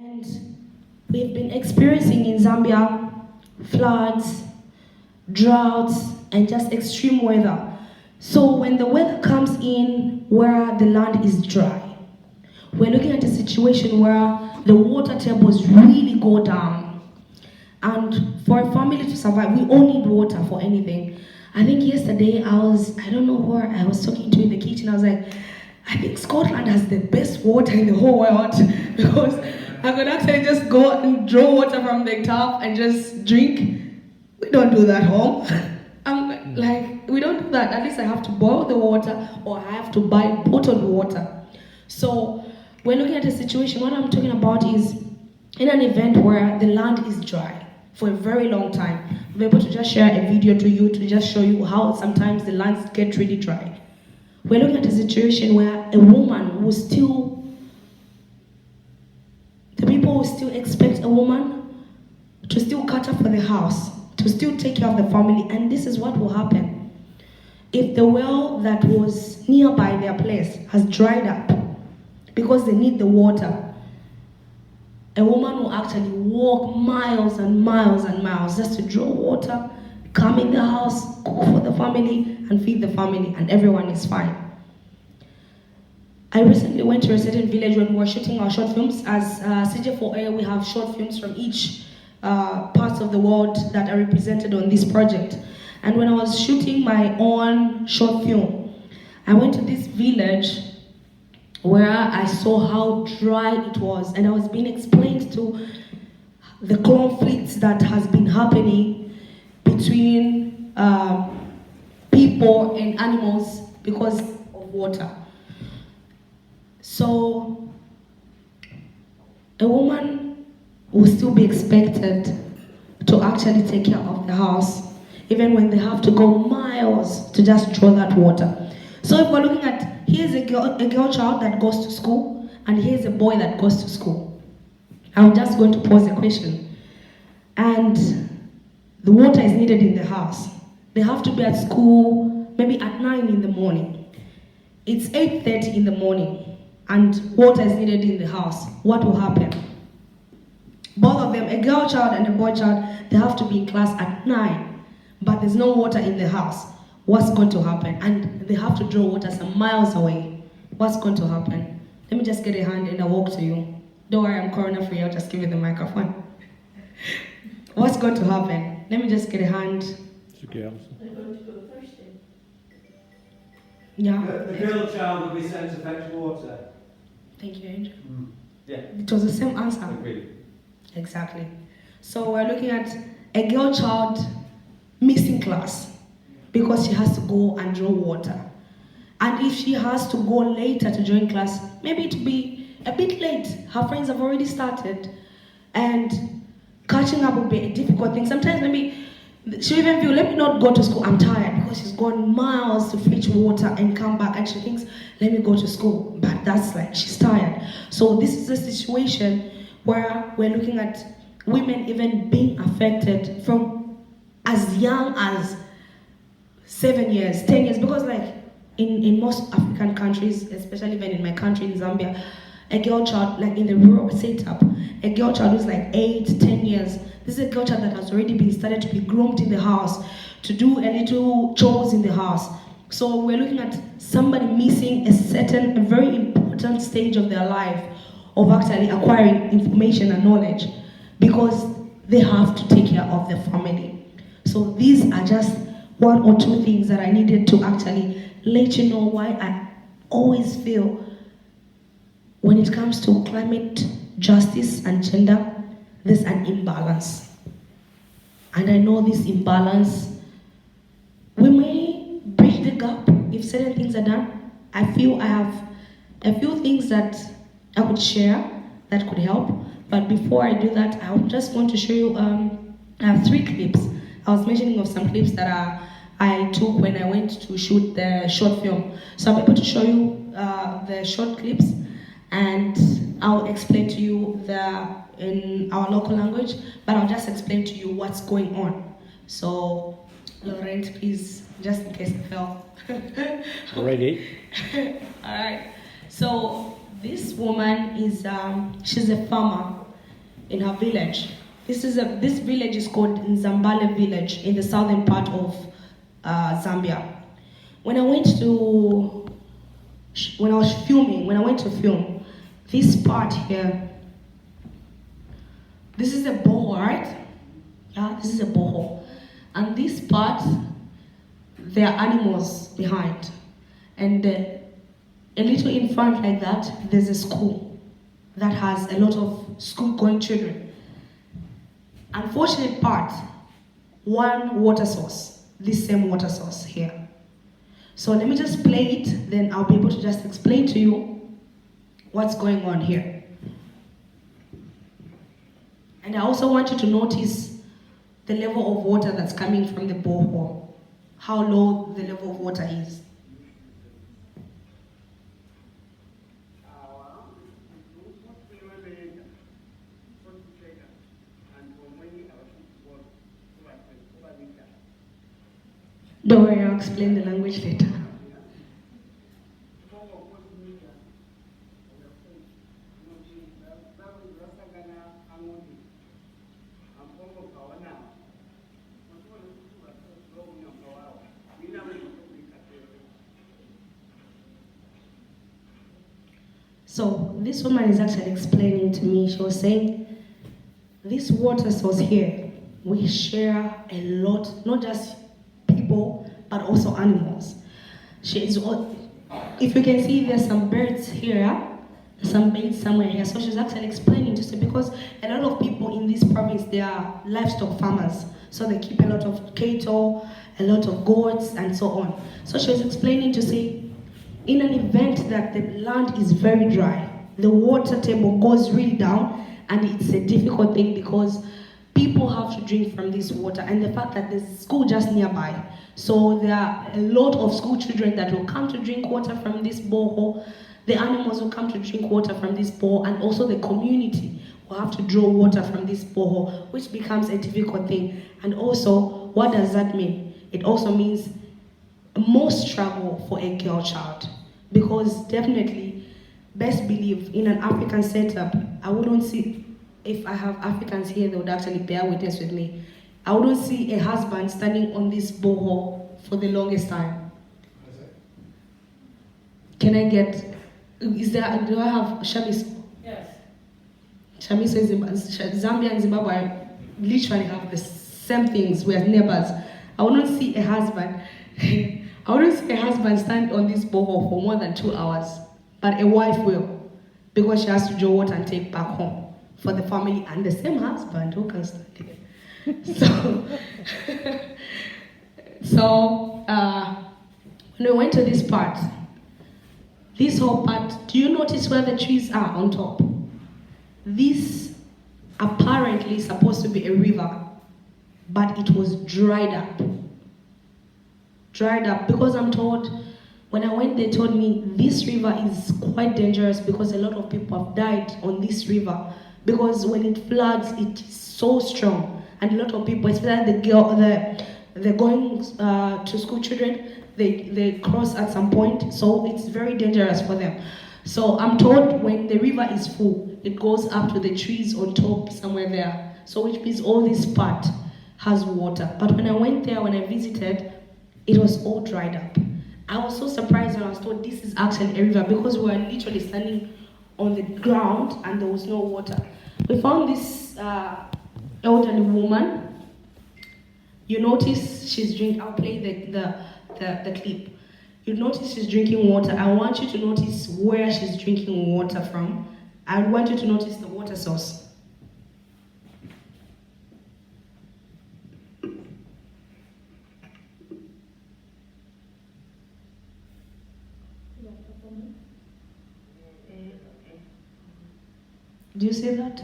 And we've been experiencing in Zambia floods, droughts, and just extreme weather. So when the weather comes in where the land is dry, we're looking at a situation where the water tables really go down. And for a family to survive, we all need water for anything. I think yesterday I don't know where I was talking to in the kitchen. I was like, I think Scotland has the best water in the whole world because I could actually just go and draw water from the tap and just drink. We don't do that home. We don't do that. At least I have to boil the water or I have to buy bottled water. So we're looking at a situation. What I'm talking about is in an event where the land is dry for a very long time. We're able to just share a video to you to just show you how sometimes the lands get really dry. We're looking at a situation where a woman will still, the people will still expect a woman to still cater for the house, to still take care of the family, and this is what will happen. If the well that was nearby their place has dried up because they need the water, a woman will actually walk miles and miles and miles just to draw water, come in the house, cook for the family, and feed the family, and everyone is fine. I recently went to a certain village when we were shooting our short films. As CJ4A, we have short films from each parts of the world that are represented on this project. And when I was shooting my own short film, I went to this village where I saw how dry it was, and I was being explained to the conflicts that has been happening between people and animals because of water. So a woman will still be expected to actually take care of the house, even when they have to go miles to just draw that water. So if we're looking at, here's a girl child that goes to school, and here's a boy that goes to school. I'm just going to pose a question. And the water is needed in the house. They have to be at school maybe at 9 in the morning. It's 8:30 in the morning, and water is needed in the house. What will happen? Both of them, a girl child and a boy child, they have to be in class at 9, but there's no water in the house. What's going to happen? And they have to draw water some miles away. What's going to happen? Let me just get a hand and I'll walk to you. Don't worry, I'm corona free. I'll just give you the microphone. What's going to happen? Let me just get a hand. They're going to go thirsty. Yeah. The girl child will be sent to fetch water. Thank you, Angel. Yeah. It was the same answer. Agreed. Exactly. So we're looking at a girl child missing class because she has to go and draw water. And if she has to go later to join class, maybe it will be a bit late. Her friends have already started. And catching up will be a difficult thing. Sometimes maybe she'll even feel, let me not go to school, I'm tired, because she's gone miles to fetch water and come back and she thinks, let me go to school. But that's like, she's tired. So this is a situation where we're looking at women even being affected from as young as 7 years, 10 years, because like in most African countries, especially even in my country, in Zambia, a girl child, like in the rural setup, a girl child who's like 8, 10 years, this is a girl child that has already been started to be groomed in the house, to do a little chores in the house. So we're looking at somebody missing a very important stage of their life of actually acquiring information and knowledge because they have to take care of their family. So these are just one or two things that I needed to actually let you know why I always feel when it comes to climate justice and gender, there's an imbalance. And I know this imbalance, we may bridge the gap if certain things are done. I feel I have a few things that I would share that could help. But before I do that, I just want to show you, I have 3 clips. I was mentioning of some clips that I took when I went to shoot the short film. So I'm able to show you the short clips, and I'll explain to you in our local language, but I'll just explain to you what's going on. So, Laurent, please, just in case I fell. Ready? All right. So this woman is, she's a farmer, in her village. This village is called Nzambale village in the southern part of Zambia. When I went to film, this part here, this is a borehole, right? Yeah, this is a borehole. And this part, there are animals behind. And a little in front like that, there's a school that has a lot of school-going children. Unfortunate part, one water source, this same water source here. So let me just play it, then I'll be able to just explain to you what's going on here. And I also want you to notice the level of water that's coming from the borehole, how low the level of water is. Don't worry, I'll explain the language later. So this woman is actually explaining to me, she was saying, this water source here, we share a lot, not just people, but also animals. If you can see, there's some birds here, some birds somewhere here. So she's actually explaining to say, because a lot of people in this province, they are livestock farmers. So they keep a lot of cattle, a lot of goats, and so on. So she was explaining to say, in an event that the land is very dry, the water table goes really down, and it's a difficult thing because people have to drink from this water, and the fact that there's a school just nearby. So there are a lot of school children that will come to drink water from this borehole. The animals will come to drink water from this borehole, and also the community will have to draw water from this borehole, which becomes a difficult thing. And also, what does that mean? It also means more struggle for a girl child, because definitely, best believe in an African setup, I wouldn't see, if I have Africans here, they would actually bear witness with me. I wouldn't see a husband standing on this borehole for the longest time. Can I get, do I have Shamiso? Yes. Shamiso is Zambia and Zimbabwe literally have the same things. We are neighbors. I wouldn't see a husband stand on this borehole for more than 2 hours, but a wife will, because she has to draw water and take back home for the family, and the same husband who can stand it. So when we went to this part, this whole part, do you notice where the trees are on top? This apparently supposed to be a river, but it was dried up. Because I'm told, when I went, they told me this river is quite dangerous because a lot of people have died on this river, because when it floods, it's so strong, and a lot of people, especially the going to school children, they cross at some point, so it's very dangerous for them. So I'm told when the river is full, it goes up to the trees on top somewhere there, so which means all this part has water. But when I went there, when I visited, it was all dried up. I was so surprised when I was told this is actually a river, because we were literally standing on the ground and there was no water. We found this elderly woman. You notice she's drinking. I'll play the clip. You notice she's drinking water. I want you to notice where she's drinking water from. I want you to notice the water source. Do you see that?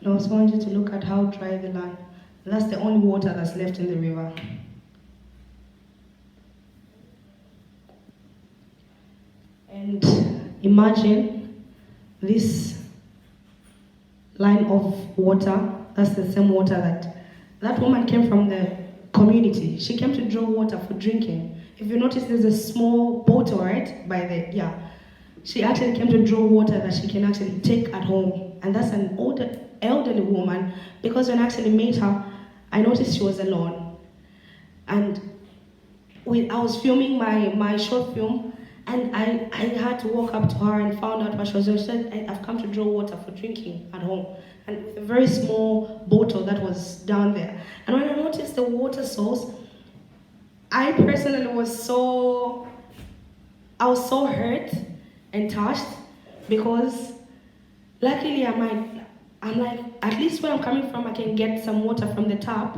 I also want you to look at how dry the land. That's the only water that's left in the river. And imagine this line of water. That's the same water that that woman came from the community. She came to draw water for drinking. If you notice, there's a small bottle, right? She actually came to draw water that she can actually take at home. And that's an older, elderly woman, because when I actually met her, I noticed she was alone. And I was filming my short film, and I had to walk up to her and found out what she was doing. She said, I've come to draw water for drinking at home. And with a very small bottle that was down there. And when I noticed the water source, I personally was so hurt and touched, because luckily I'm like, at least where I'm coming from, I can get some water from the tap,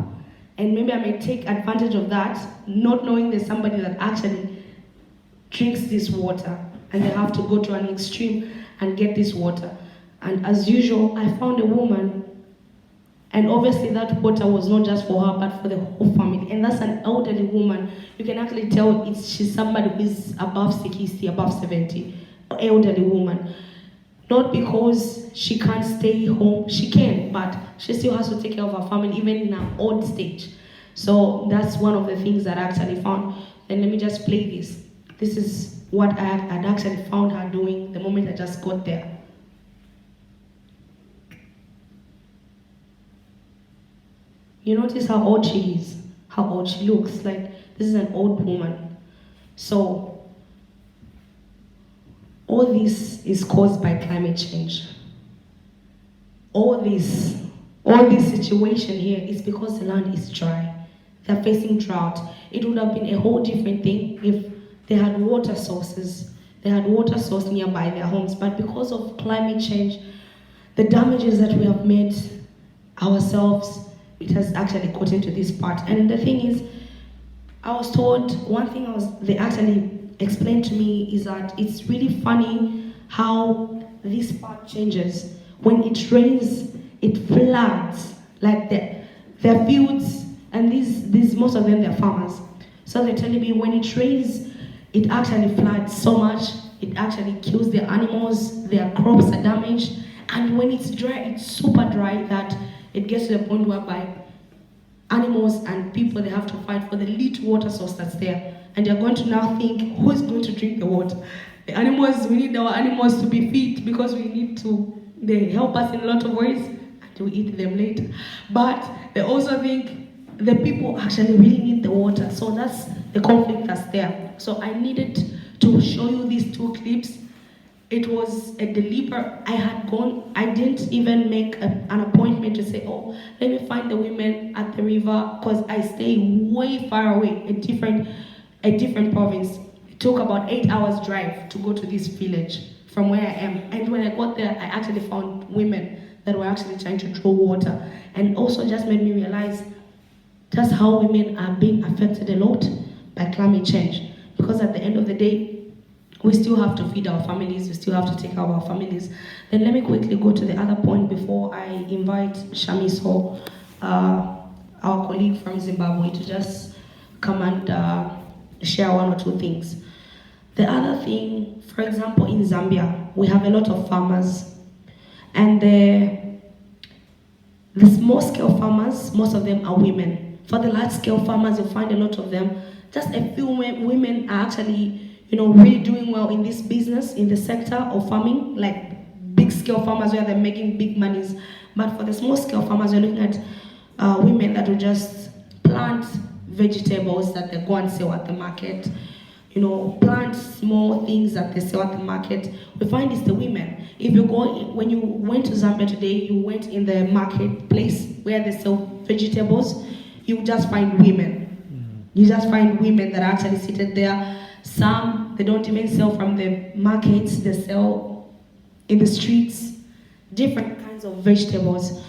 and maybe I may take advantage of that, not knowing there's somebody that actually drinks this water, and they have to go to an extreme and get this water. And as usual, I found a woman, and obviously that water was not just for her, but for the whole family. And that's an elderly woman. You can actually tell she's somebody who is above 60, above 70. Elderly woman. Not because she can't stay home, she can, but she still has to take care of her family, even in her old stage. So that's one of the things that I actually found. And let me just play this. This is what I had actually found her doing the moment I just got there. You notice how old she is, how old she looks. Like, this is an old woman. So, all this is caused by climate change. All this situation here is because the land is dry. They're facing drought. It would have been a whole different thing if they had water sources. They had water source nearby their homes. But because of climate change, the damages that we have made ourselves, it has actually gotten to this part. And the thing is, I was told, one thing they actually explained to me is that it's really funny how this part changes. When it rains, it floods. Like their fields, and these most of them, they're farmers. So they're telling me when it rains, it actually floods so much, it actually kills their animals, their crops are damaged. And when it's dry, it's super dry that it gets to the point whereby animals and people, they have to fight for the little water source that's there. And they're going to now think, who's going to drink the water? The animals, we need our animals to be fit because they help us in a lot of ways, and we eat them later. But they also think the people actually really need the water. So that's the conflict that's there. So I needed to show you these two clips. It was a deliberate, I didn't even make an appointment to say, oh, let me find the women at the river, because I stay way far away, a different province. It took about 8 hours drive to go to this village from where I am. And when I got there, I actually found women that were actually trying to draw water. And also just made me realize just how women are being affected a lot by climate change. Because at the end of the day, we still have to feed our families, we still have to take care of our families. Then let me quickly go to the other point before I invite Shamiso, our colleague from Zimbabwe, to just come and share one or two things. The other thing, for example, in Zambia, we have a lot of farmers. And the small-scale farmers, most of them are women. For the large-scale farmers, you'll find a lot of them. Just a few women are actually really doing well in this business, in the sector of farming, like big-scale farmers where they're making big monies. But for the small-scale farmers, you're looking at women that will just plant vegetables that they go and sell at the market, plant small things that they sell at the market. We find it's the women. If you go, when you went to Zambia today, you went in the marketplace where they sell vegetables, you just find women. You just find women that are actually seated there. Some, they don't even sell from the markets, they sell in the streets, different kinds of vegetables.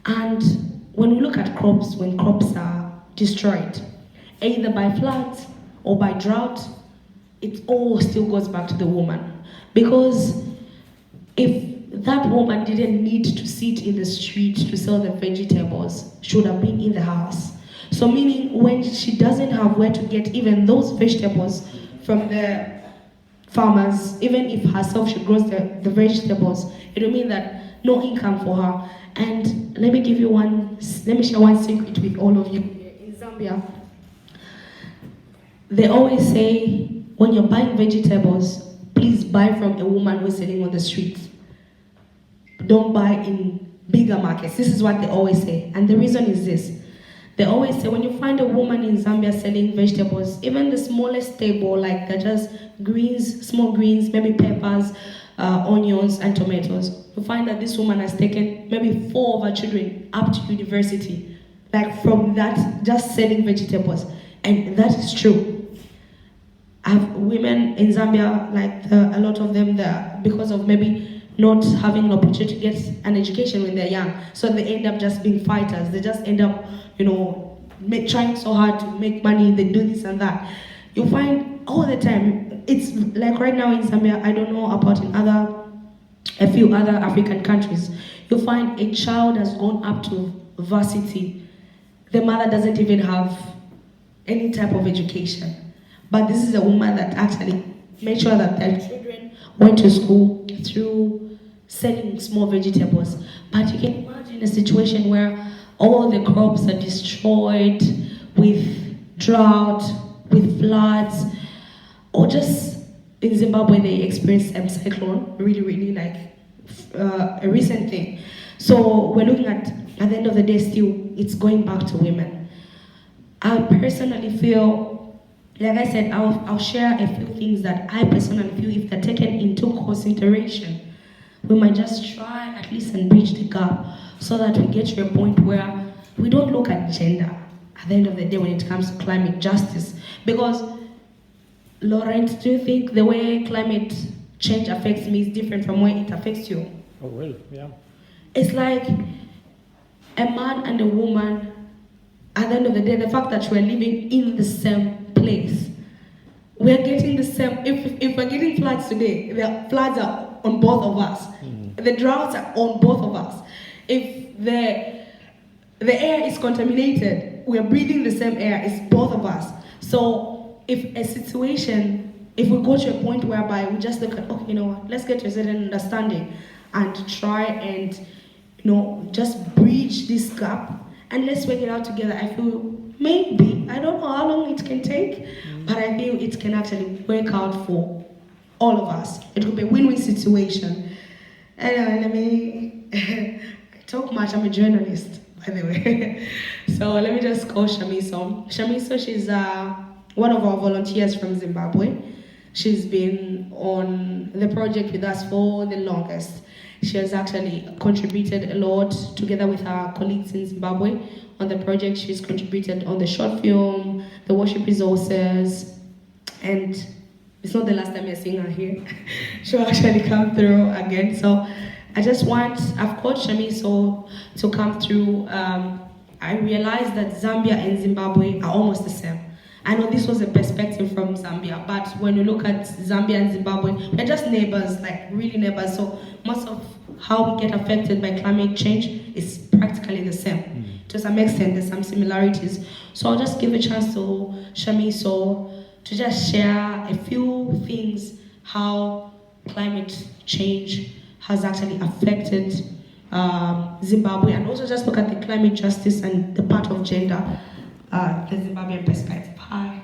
And when we look at crops, when crops are destroyed, either by floods or by drought, it all still goes back to the woman. Because if that woman didn't need to sit in the street to sell the vegetables, she would have been in the house. So meaning when she doesn't have where to get even those vegetables from the farmers, even if herself she grows the vegetables, it will mean that no income for her. And let me share one secret with all of you. In Zambia, they always say, when you're buying vegetables, please buy from a woman who's selling on the street. Don't buy in bigger markets. This is what they always say. And the reason is this. They always say, when you find a woman in Zambia selling vegetables, even the smallest table, like they're just greens, small greens, maybe peppers, onions, and tomatoes, you find that this woman has taken maybe 4 of her children up to university, like from that, just selling vegetables. And that is true. I have women in Zambia, like a lot of them, because of maybe not having an opportunity to get an education when they're young, so they end up just being fighters. They just end up, trying so hard to make money. They do this and that. You find all the time. It's like right now in Zambia. I don't know about in a few other African countries. You find a child has gone up to varsity. The mother doesn't even have any type of education. But this is a woman that actually made sure that their children went to school through selling small vegetables. But you can imagine a situation where all the crops are destroyed with drought, with floods, or just in Zimbabwe they experienced a cyclone, really like a recent thing. So we're looking at the end of the day, still it's going back to women. I personally feel, like I said, I'll share a few things that I personally feel, if they're taken into consideration, we might just try at least and bridge the gap, so that we get to a point where we don't look at gender at the end of the day when it comes to climate justice. Because, Laurent, do you think the way climate change affects me is different from the way it affects you? Oh, really? Yeah. It's like a man and a woman, at the end of the day, the fact that we're living in the same place, we're getting the same. If we're getting floods today, the floods are on both of us. The droughts are on both of us. If the air is contaminated, we're breathing the same air. It's both of us. So if we go to a point whereby we just look at, okay, let's get to a certain understanding and try and just bridge this gap, and let's work it out together. I feel maybe, I don't know how long it can take, but I feel it can actually work out for all of us. It will be a win-win situation. Anyway, let me I talk much. I'm a journalist, by the way. So let me just call Shamiso. Shamiso, she's one of our volunteers from Zimbabwe. She's been on the project with us for the longest. She has actually contributed a lot together with her colleagues in Zimbabwe on the project. She's contributed on the short film, the worship resources, and it's not the last time you're seeing her here. She'll actually come through again. So I've called Shamiso to come through. I realized that Zambia and Zimbabwe are almost the same. I know this was a perspective from Zambia, but when you look at Zambia and Zimbabwe, we're just neighbors, like really neighbors. So most of how we get affected by climate change is practically the same. To some extent, there's some similarities. So I'll just give a chance to Shamiso to just share a few things, how climate change has actually affected Zimbabwe, and also just look at the climate justice and the part of gender, the Zimbabwean perspective. Hi.